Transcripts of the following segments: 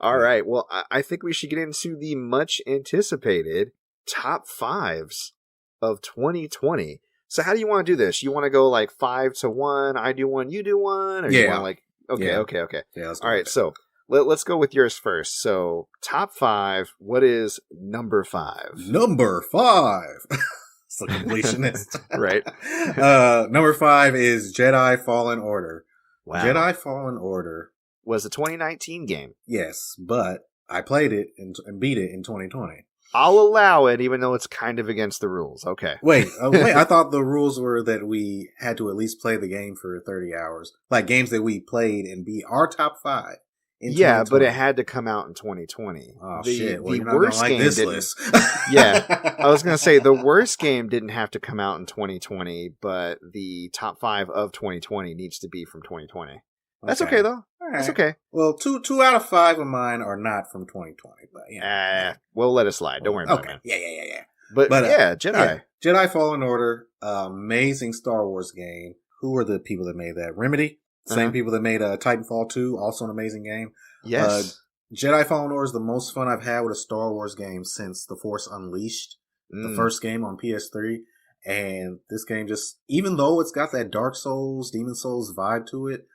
All right. Well, I think we should get into the much anticipated top fives of 2020. So how do you want to do this? You want to go like 5-1? I do one, you do one, or you want to like? Okay. Yeah, let's all right. So let's go with yours first. So top 5. What is number 5? Number 5. It's a completionist, right? Number 5 is Jedi Fallen Order. Wow. Jedi Fallen Order was a 2019 game. Yes, but I played it and beat it in 2020. I'll allow it, even though it's kind of against the rules. Okay. Wait. I thought the rules were that we had to at least play the game for 30 hours. Like games that we played and beat our top 5. Yeah, but it had to come out in 2020. Oh, shit. Well, the worst game this didn't. List. Yeah. I was going to say the worst game didn't have to come out in 2020, but the top 5 of 2020 needs to be from 2020. That's okay though. Right. That's okay. Well, two out of 5 of mine are not from 2020, but yeah. We'll let it slide. Don't worry about it. Yeah. But yeah, Jedi. Yeah. Jedi Fallen Order, amazing Star Wars game. Who were the people that made that? Remedy? Same people that made Titanfall 2, also an amazing game. Yes. Jedi Fallen Order is the most fun I've had with a Star Wars game since The Force Unleashed, the first game on PS3. And this game just, even though it's got that Dark Souls, Demon Souls vibe to it,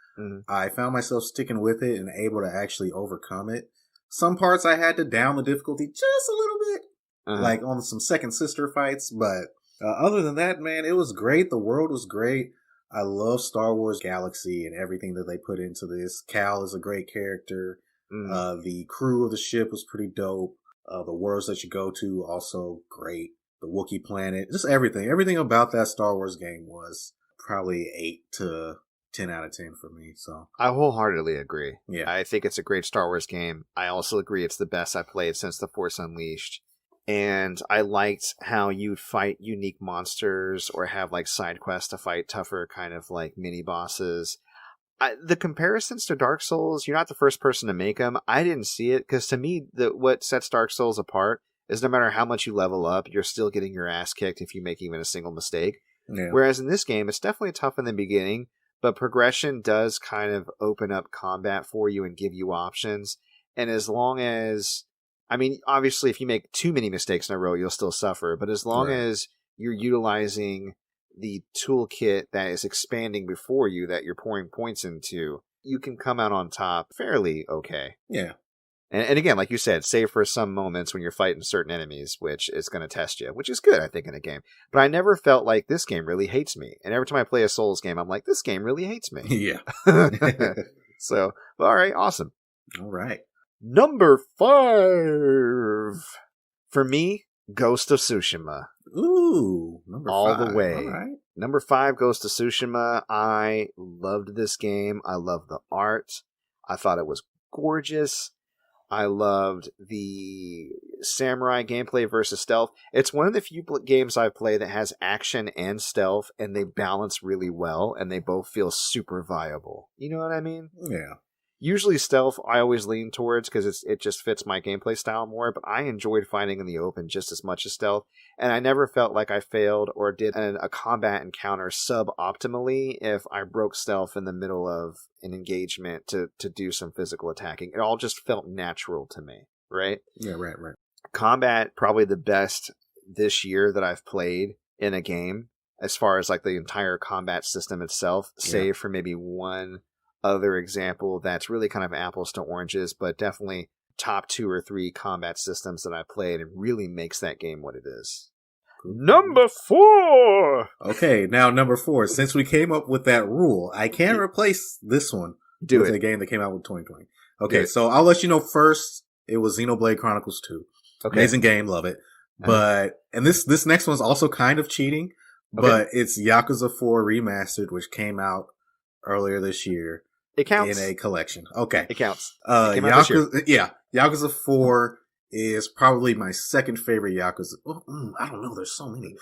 I found myself sticking with it and able to actually overcome it. Some parts I had to down the difficulty just a little bit, like on some second sister fights. But other than that, man, it was great. The world was great. I love Star Wars Galaxy and everything that they put into this. Cal is a great character. The crew of the ship was pretty dope. The worlds that you go to, also great. The Wookiee planet, just everything. Everything about that Star Wars game was probably 8 to 10 out of 10 for me. So I wholeheartedly agree. Yeah. I think it's a great Star Wars game. I also agree it's the best I've played since The Force Unleashed. And I liked how you'd fight unique monsters or have like side quests to fight tougher kind of like mini bosses. The comparisons to Dark Souls, you're not the first person to make them. I didn't see it because to me, what sets Dark Souls apart is no matter how much you level up, you're still getting your ass kicked if you make even a single mistake. Yeah. Whereas in this game, it's definitely tough in the beginning, but progression does kind of open up combat for you and give you options. And as long as, I mean, obviously, if you make too many mistakes in a row, you'll still suffer. But as long as you're utilizing the toolkit that is expanding before you, that you're pouring points into, you can come out on top fairly okay. Yeah. And again, like you said, save for some moments when you're fighting certain enemies, which is going to test you, which is good, I think, in a game. But I never felt like this game really hates me. And every time I play a Souls game, I'm like, this game really hates me. Yeah. So, all right, awesome. All right. Number 5 for me, Ghost of Tsushima. Ooh, number 5. All the way. All right. Number 5, Ghost of Tsushima. I loved this game. I loved the art. I thought it was gorgeous. I loved the samurai gameplay versus stealth. It's one of the few games I've played that has action and stealth, and they balance really well, and they both feel super viable. You know what I mean? Yeah. Usually stealth I always lean towards because it just fits my gameplay style more, but I enjoyed fighting in the open just as much as stealth, and I never felt like I failed or did a combat encounter sub-optimally if I broke stealth in the middle of an engagement to do some physical attacking. It all just felt natural to me, right? Yeah, right. Combat, probably the best this year that I've played in a game, as far as like the entire combat system itself, save for maybe one other example that's really kind of apples to oranges, but definitely top 2 or 3 combat systems that I played and really makes that game what it is. Number 4! Okay, now number 4. Since we came up with that rule, I can't replace this one with a game that came out with 2020. Okay, so I'll let you know first. It was Xenoblade Chronicles 2. Okay. Amazing game, love it. But, and this next one's also kind of cheating, but it's Yakuza 4 Remastered, which came out earlier this year. It counts. In a collection. Okay. It counts. Yakuza 4 is probably my second favorite Yakuza. I don't know. There's so many.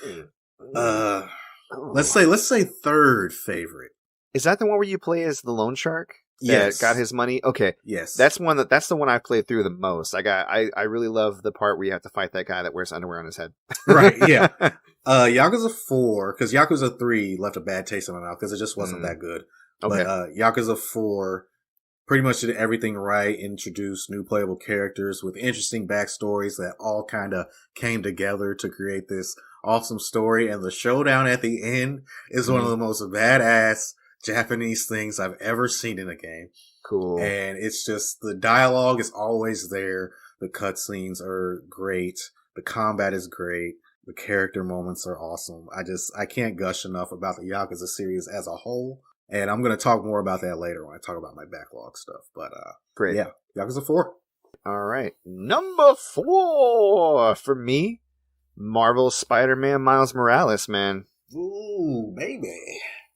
Let's say third favorite. Is that the one where you play as the loan shark? Yes. Got his money? Okay. Yes. That's the one I played through the most. I really love the part where you have to fight that guy that wears underwear on his head. Right, yeah. Yakuza 4, because Yakuza 3 left a bad taste in my mouth because it just wasn't that good. Okay. But Yakuza 4 pretty much did everything right, introduced new playable characters with interesting backstories that all kind of came together to create this awesome story. And the showdown at the end is one of the most badass Japanese things I've ever seen in a game. Cool. And it's just, the dialogue is always there. The cutscenes are great. The combat is great. The character moments are awesome. I can't gush enough about the Yakuza series as a whole. And I'm going to talk more about that later when I talk about my backlog stuff. But, great. Yeah, Yakuza 4. All right. Number 4 for me, Marvel's Spider-Man Miles Morales, man. Ooh, baby.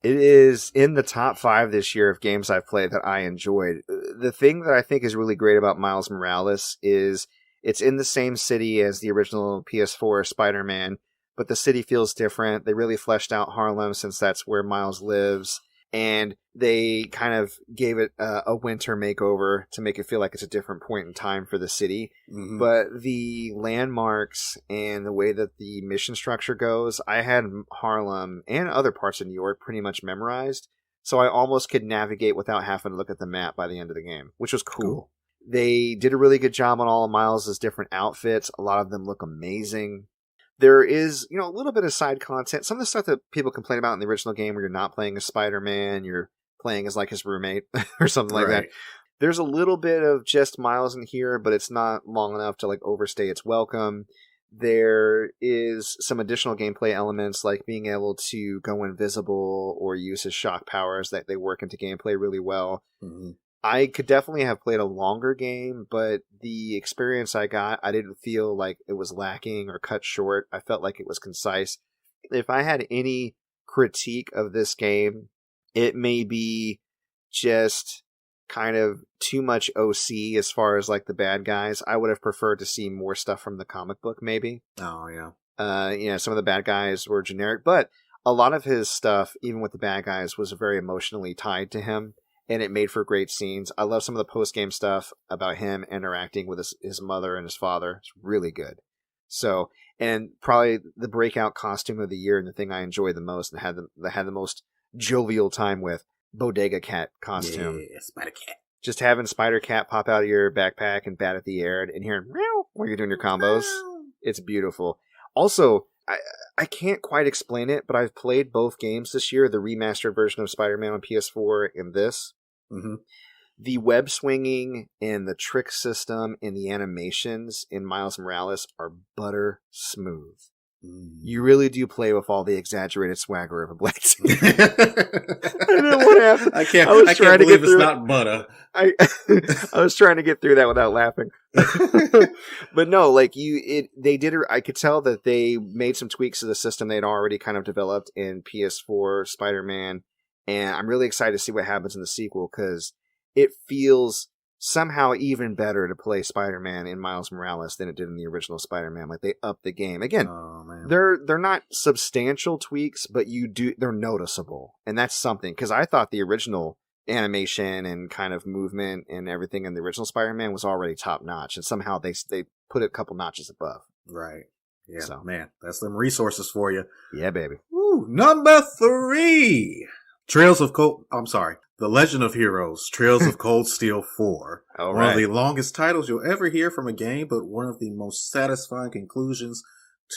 It is in the top 5 this year of games I've played that I enjoyed. The thing that I think is really great about Miles Morales is it's in the same city as the original PS4 Spider-Man, but the city feels different. They really fleshed out Harlem since that's where Miles lives. And they kind of gave it a winter makeover to make it feel like it's a different point in time for the city. Mm-hmm. But the landmarks and the way that the mission structure goes, I had Harlem and other parts of New York pretty much memorized. So I almost could navigate without having to look at the map by the end of the game, which was cool. They did a really good job on all of Miles' different outfits. A lot of them look amazing. There is, a little bit of side content. Some of the stuff that people complain about in the original game where you're not playing as Spider-Man, you're playing as like his roommate or something like that. There's a little bit of just Miles in here, but it's not long enough to like overstay its welcome. There is some additional gameplay elements like being able to go invisible or use his shock powers that they work into gameplay really well. Mm-hmm. I could definitely have played a longer game, but the experience I got, I didn't feel like it was lacking or cut short. I felt like it was concise. If I had any critique of this game, it may be just kind of too much OC as far as like the bad guys. I would have preferred to see more stuff from the comic book, maybe. Oh, yeah. Some of the bad guys were generic, but a lot of his stuff, even with the bad guys, was very emotionally tied to him. And it made for great scenes. I love some of the post-game stuff about him interacting with his mother and his father. It's really good. So, and probably the breakout costume of the year and the thing I enjoyed the most and had the most jovial time with, Bodega Cat costume. Yeah, Spider Cat. Just having Spider Cat pop out of your backpack and bat at the air and hearing meow while you're doing your combos. It's beautiful. Also, I can't quite explain it, but I've played both games this year, the remastered version of Spider-Man on PS4 and this. Mm-hmm. The web swinging and the trick system and the animations in Miles Morales are butter smooth. You really do play with all the exaggerated swagger of a black team. I don't know what happened. I can't believe it's not butter. I was trying to get through that without laughing. But no, like I could tell that they made some tweaks to the system they'd already kind of developed in PS4 Spider-Man. And I'm really excited to see what happens in the sequel because it feels somehow even better to play Spider-Man in Miles Morales than it did in the original Spider-Man. Like they upped the game. Again, they're not substantial tweaks, but they're noticeable. And that's something because I thought the original animation and kind of movement and everything in the original Spider-Man was already top notch. And somehow they put it a couple notches above. Right. Yeah, so, man, that's them resources for you. Yeah, baby. Woo, number 3. The Legend of Heroes, Trails of Cold Steel 4. One of the longest titles you'll ever hear from a game, but one of the most satisfying conclusions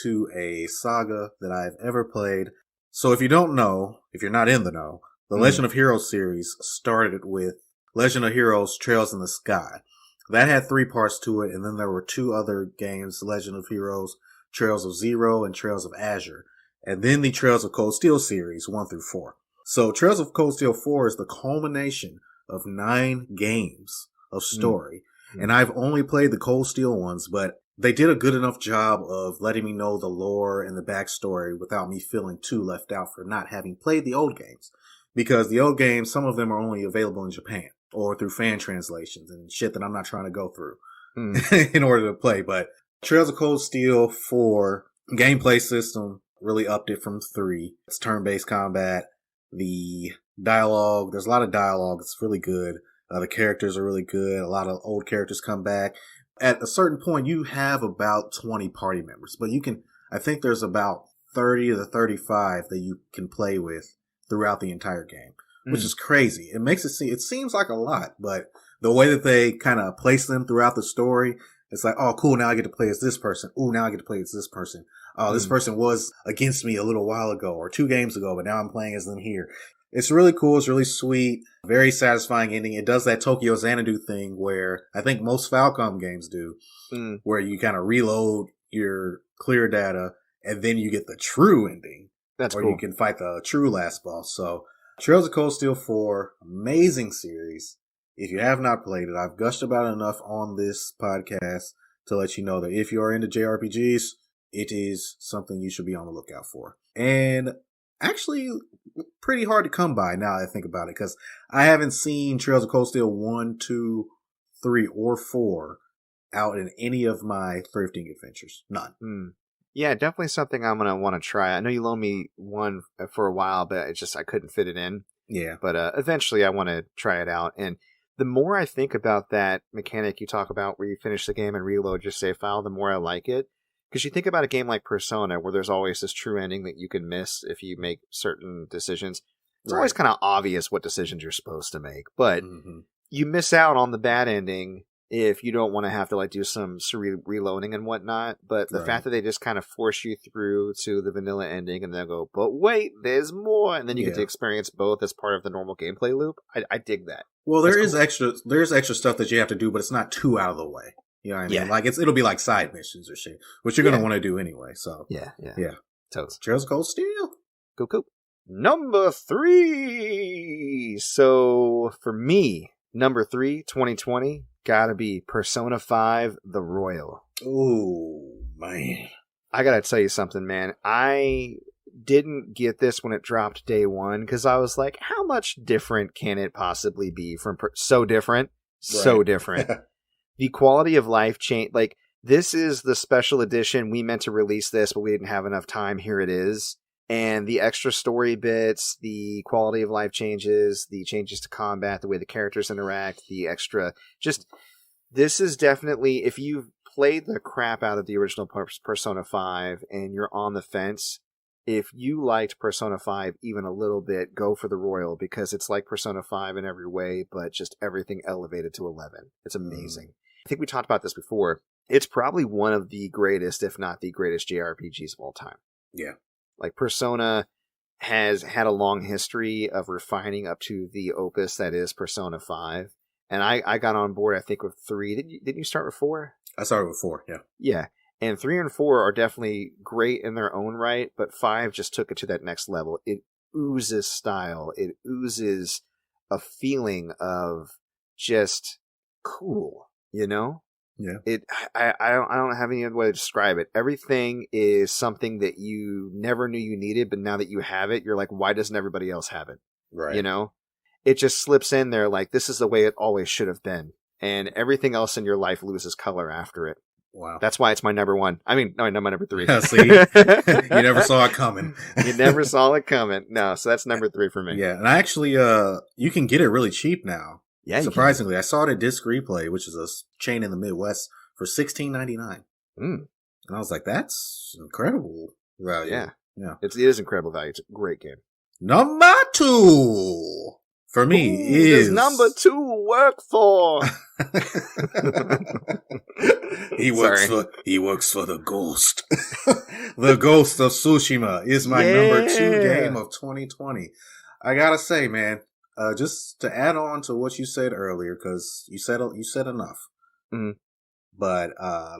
to a saga that I've ever played. So if you don't know, if you're not in the know, the Legend of Heroes series started with Legend of Heroes Trails in the Sky. That had 3 parts to it, and then there were 2 other games, Legend of Heroes, Trails of Zero, and Trails of Azure. And then the Trails of Cold Steel series, 1 through 4. So Trails of Cold Steel 4 is the culmination of 9 games of story. And I've only played the Cold Steel ones, but they did a good enough job of letting me know the lore and the backstory without me feeling too left out for not having played the old games. Because the old games, some of them are only available in Japan or through fan translations and shit that I'm not trying to go through in order to play. But Trails of Cold Steel 4 gameplay system really upped it from 3. It's turn-based combat. The dialogue, there's a lot of dialogue. It's really good. The characters are really good. A lot of old characters come back. At a certain point, you have about 20 party members, but I think there's about 30 to 35 that you can play with throughout the entire game, which is crazy. It seems like a lot, but the way that they kind of place them throughout the story, it's like, oh, cool, now I get to play as this person. Ooh, now I get to play as this person. Oh, this person was against me a little while ago or 2 games ago, but now I'm playing as them here. It's really cool. It's really sweet. Very satisfying ending. It does that Tokyo Xanadu thing where I think most Falcom games do, where you kind of reload your clear data and then you get the true ending. That's or cool. You can fight the true last boss. So Trails of Cold Steel 4, amazing series. If you have not played it, I've gushed about it enough on this podcast to let you know that if you are into JRPGs, it is something you should be on the lookout for. And actually, pretty hard to come by now that I think about it, because I haven't seen Trails of Cold Steel 1, 2, 3, or 4 out in any of my thrifting adventures. None. Yeah, definitely something I'm going to want to try. I know you loaned me one for a while, but I couldn't fit it in. Yeah. But eventually I want to try it out. And the more I think about that mechanic you talk about where you finish the game and reload your save file, the more I like it. Because you think about a game like Persona where there's always this true ending that you can miss if you make certain decisions. It's always kind of obvious what decisions you're supposed to make. But you miss out on the bad ending if you don't want to have to do some reloading and whatnot. But the fact that they just kind of force you through to the vanilla ending and then go, but wait, there's more. And then you get to experience both as part of the normal gameplay loop. I dig that. Well, there's extra stuff that you have to do, but it's not too out of the way. You know what I mean? Like it'll be like side missions or shit, which you're going to want to do anyway. So yeah. Totes. Trails of Cold Steel. Cool. Number 3. So for me, number 3, 2020, gotta be Persona 5, The Royal. Oh, man. I gotta tell you something, man. I didn't get this when it dropped day one, because I was like, how much different can it possibly be from... So different. So different. The quality of life change... this is the special edition. We meant to release this, but we didn't have enough time. Here it is. And the extra story bits, the quality of life changes, the changes to combat, the way the characters interact, the extra... This is definitely... If you've played the crap out of the original Persona 5 and you're on the fence, if you liked Persona 5 even a little bit, go for the Royal, because it's like Persona 5 in every way, but just everything elevated to 11. It's amazing. I think we talked about this before. It's probably one of the greatest, if not the greatest JRPGs of all time. Yeah. Persona has had a long history of refining up to the opus that is Persona 5. And I got on board, I think, with 3. Didn't you start with 4? I started with 4, yeah. Yeah. And 3 and 4 are definitely great in their own right, but 5 just took it to that next level. It oozes style. It oozes a feeling of just cool, you know? Yeah. I don't have any other way to describe it. Everything is something that you never knew you needed, but now that you have it, you're like, why doesn't everybody else have it? Right. You know? It just slips in there like, this is the way it always should have been. And everything else in your life loses color after it. Wow. That's why it's my number 1. I mean, no, my number 3. See? You never saw it coming. You never saw it coming. No, so that's number 3 for me. Yeah, and I actually, you can get it really cheap now. Yeah, surprisingly, I saw it at Disc Replay, which is a chain in the Midwest, for $16.99. And I was like, that's incredible value. Yeah. It is incredible value. It's a great game. Number 2 for me is... Does number 2 work for? He works for the Ghost. The Ghost of Tsushima is my number 2 game of 2020. I gotta say, man, just to add on to what you said earlier, because you said enough. But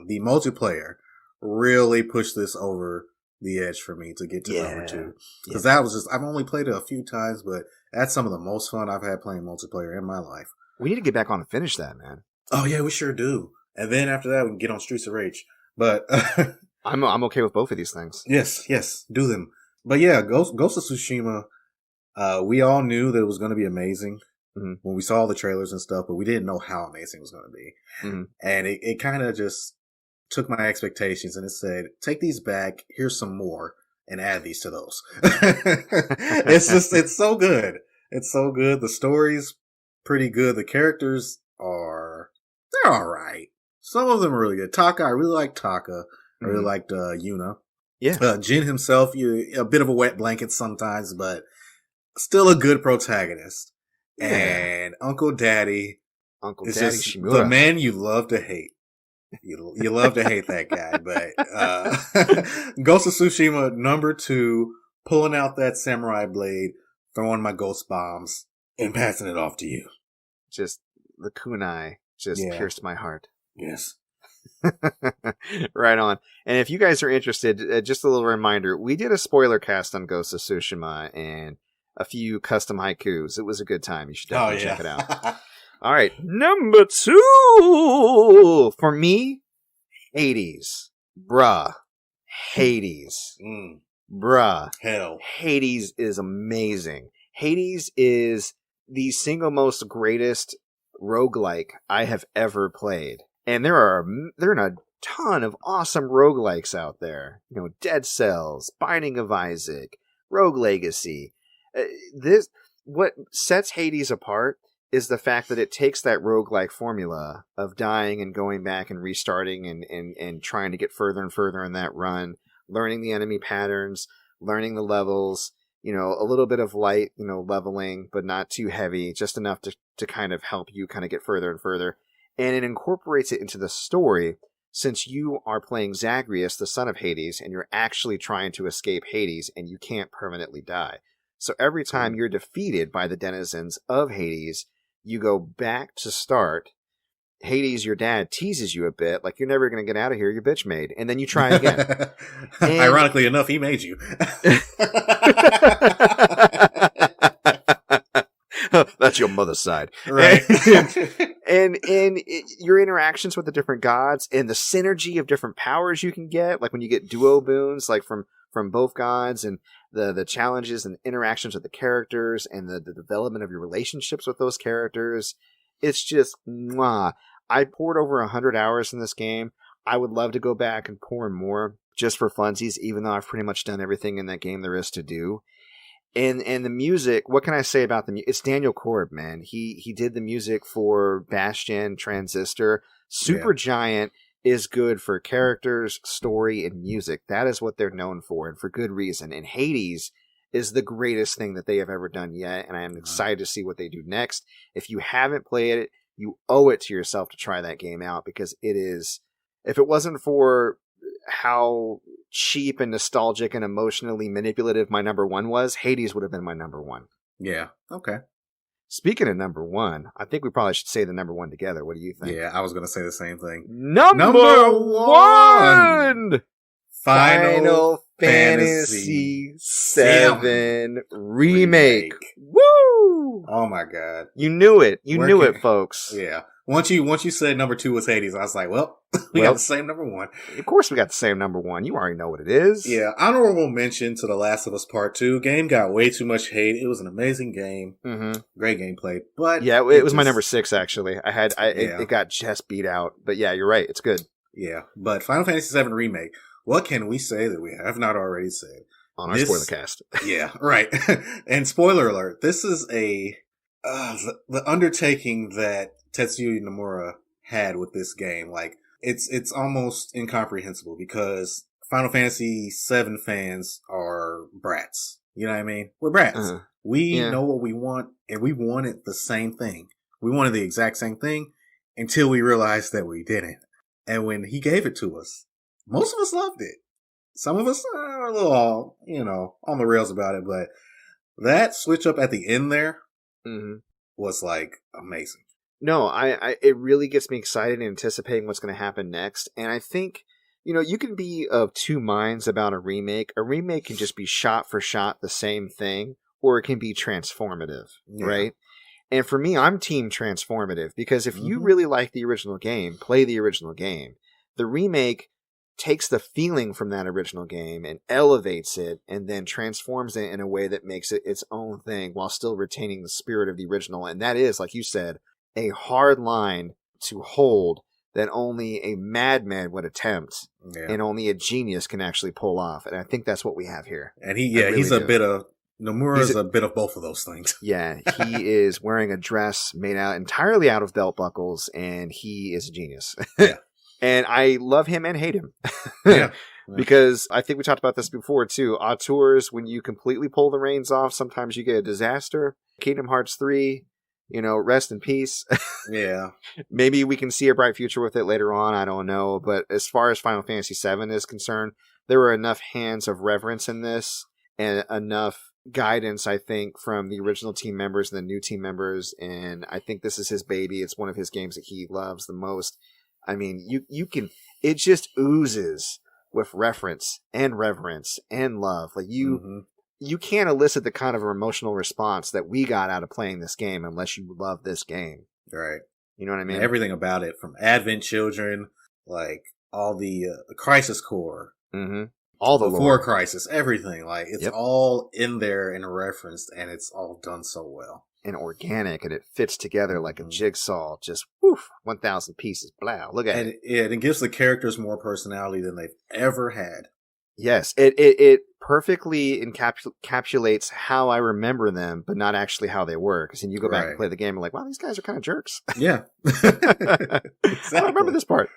the multiplayer really pushed this over the edge for me to get to number 2. Because that was I've only played it a few times, but that's some of the most fun I've had playing multiplayer in my life. We need to get back on and finish that, man. Oh yeah, we sure do. And then after that, we can get on Streets of Rage. But I'm okay with both of these things. Yes, do them. But yeah, Ghost of Tsushima. We all knew that it was going to be amazing when we saw the trailers and stuff, but we didn't know how amazing it was going to be. And it kind of just took my expectations and it said, take these back, here's some more, and add these to those. It's so good. It's so good. The story's pretty good. The characters they're alright. Some of them are really good. Taka, I really like Taka. I really liked Yuna. Yeah. Jin himself, a bit of a wet blanket sometimes, but still a good protagonist. Yeah. And Uncle Daddy, Uncle It's Daddy just Shimura. the man you love to hate. You love to hate that guy, but Ghost of Tsushima number 2, pulling out that samurai blade, throwing my ghost bombs, and passing it off to you. Just the kunai just pierced my heart. Yes. Right on. And if you guys are interested, just a little reminder, we did a spoiler cast on Ghost of Tsushima and a few custom haikus. It was a good time. You should definitely check it out. All right, number 2 for me, Hades. Bruh. Hades. Bruh. Hell. Hades is amazing. Hades is the single most greatest roguelike I have ever played. And there are a ton of awesome roguelikes out there. You know, Dead Cells, Binding of Isaac, Rogue Legacy. What sets Hades apart is the fact that it takes that roguelike formula of dying and going back and restarting and trying to get further and further in that run, learning the enemy patterns, learning the levels, you know, a little bit of light, you know, leveling, but not too heavy, just enough to kind of help you kind of get further and further. And it incorporates it into the story, since you are playing Zagreus, the son of Hades, and you're actually trying to escape Hades, and you can't permanently die. So every time you're defeated by the denizens of Hades, you go back to start. Hades, your dad, teases you a bit, like, you're never going to get out of here, you're bitch made. And then you try again. Ironically enough, he made you. That's your mother's side. Right. And your interactions with the different gods and the synergy of different powers you can get, like when you get duo boons, like from both gods, and the challenges and interactions with the characters and the development of your relationships with those characters. It's just, mwah. I poured over 100 hours in this game. I would love to go back and pour more just for funsies, even though I've pretty much done everything in that game there is to do. And the music, what can I say about the music? It's Daniel Korb, man. He did the music for Bastion, Transistor. Supergiant is good for characters, story, and music. That is what they're known for, and for good reason. And Hades is the greatest thing that they have ever done yet, and I am excited to see what they do next. If you haven't played it, you owe it to yourself to try that game out, because it is, if it wasn't for how cheap and nostalgic and emotionally manipulative my number 1 was, Hades would have been my number 1. Yeah, okay. Speaking of number 1, I think we probably should say the number 1 together. What do you think? Yeah, I was going to say the same thing. Number 1! Final Fantasy VII Remake. Woo! Oh my god. You knew it. You knew it, folks. Yeah. Once you said number 2 was Hades, I was like, well, we got the same number 1. Of course we got the same number 1. You already know what it is. Yeah. Honorable mention to The Last of Us Part 2. Game got way too much hate. It was an amazing game. Mm-hmm. Great gameplay. But yeah, it was my number 6, actually. It got just beat out. But yeah, you're right. It's good. Yeah. But Final Fantasy VII Remake, what can we say that we have not already said? On our spoiler cast. Yeah, right. And spoiler alert, this is the undertaking that Tetsuya Nomura had with this game. Like, it's almost incomprehensible, because Final Fantasy VII fans are brats. You know what I mean? We're brats. Uh-huh. We know what we want, and we wanted the same thing. We wanted the exact same thing until we realized that we didn't. And when he gave it to us, most of us loved it. Some of us are a little, on the rails about it, but that switch up at the end there was like amazing. No, it really gets me excited and anticipating what's going to happen next. And I think, you can be of two minds about a remake. A remake can just be shot for shot the same thing, or it can be transformative, right? And for me, I'm team transformative, because if you really like the original game, play the original game. The remake takes the feeling from that original game and elevates it, and then transforms it in a way that makes it its own thing while still retaining the spirit of the original. And that is, like you said, a hard line to hold that only a madman would attempt, and only a genius can actually pull off. And I think that's what we have here. And Nomura's a bit of both of those things. Yeah, he is wearing a dress made out entirely out of belt buckles, and he is a genius. Yeah. And I love him and hate him. Yeah. Because I think we talked about this before too. Auteurs, when you completely pull the reins off, sometimes you get a disaster. Kingdom Hearts 3, rest in peace. Yeah. Maybe we can see a bright future with it later on. I don't know. But as far as Final Fantasy VII is concerned, there were enough hands of reverence in this and enough guidance, I think, from the original team members and the new team members. And I think this is his baby. It's one of his games that he loves the most. I mean, you can, it just oozes with reference and reverence and love. Like you can't elicit the kind of emotional response that we got out of playing this game unless you love this game. Right. You know what I mean? Everything about it, from Advent Children, like all the Crisis Core, all the Before Crisis, everything. Like it's all in there and referenced, and it's all done so well and organic, and it fits together like a jigsaw. Just woof, 1,000 pieces. Blah. Look at it. And it gives the characters more personality than they've ever had. Yes, it perfectly encapsulates how I remember them, but not actually how they were. Because then you go back and play the game and like, wow, these guys are kind of jerks. Yeah. Exactly. I don't remember this part.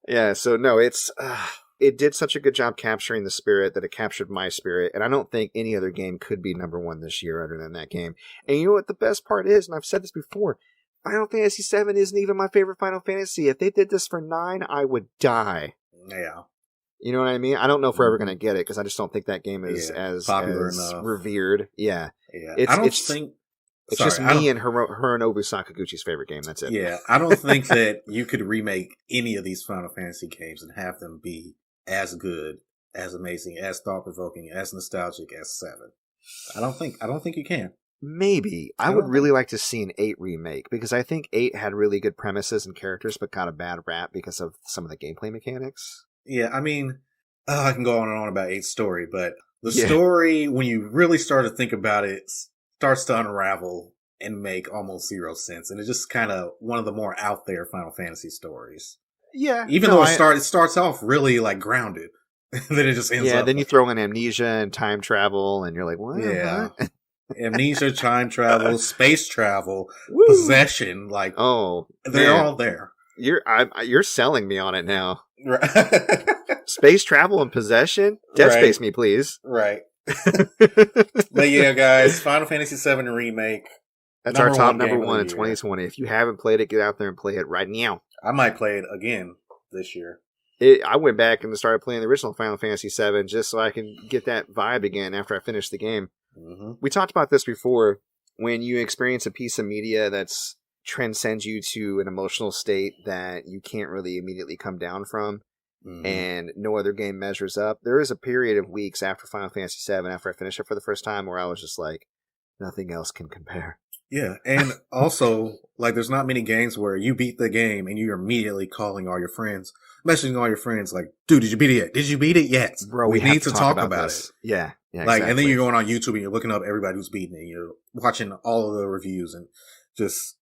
Yeah, so no, it did such a good job capturing the spirit that it captured my spirit, and I don't think any other game could be number one this year other than that game. And you know what the best part is, and I've said this before, Final Fantasy VII isn't even my favorite Final Fantasy. If they did this for 9, I would die. Yeah. You know what I mean? I don't know if we're ever going to get it, because I just don't think that game is as popular enough. Revered. Yeah. I don't think... It's just me and Hironobu Sakaguchi's favorite game. That's it. Yeah, I don't think that you could remake any of these Final Fantasy games and have them be as good, as amazing, as thought-provoking, as nostalgic as 7. I don't think you can. Maybe. I would really like to see an 8 remake, because I think 8 had really good premises and characters, but got a bad rap because of some of the gameplay mechanics. Yeah, I mean, I can go on and on about 8's story, but the story, when you really start to think about it, starts to unravel and make almost zero sense. And it's just kind of one of the more out there Final Fantasy stories. Yeah. Even though it starts off really like grounded. Then it just ends up. Yeah, then you throw in amnesia and time travel and you're like, what? Yeah. Amnesia, time travel, space travel, possession, like they're all there. You're selling me on it now. Right. Space travel and possession? Dead Space me, please. Right. But yeah, guys, Final Fantasy VII Remake. That's our top number one in 2020. If you haven't played it, get out there and play it right now. I might play it again this year. I went back and started playing the original Final Fantasy VII just so I can get that vibe again after I finished the game. We talked about this before. When you experience a piece of media that's transcends you to an emotional state that you can't really immediately come down from, and no other game measures up. There is a period of weeks after Final Fantasy VII, after I finished it for the first time, where I was just like, nothing else can compare. Yeah, and also, like, there's not many games where you beat the game and you're immediately calling all your friends, messaging all your friends, like, dude, did you beat it yet? Did you beat it yet? Bro, we need to talk about it. Yeah, like, exactly. And then you're going on YouTube and you're looking up everybody who's beaten it. You're watching all of the reviews and just...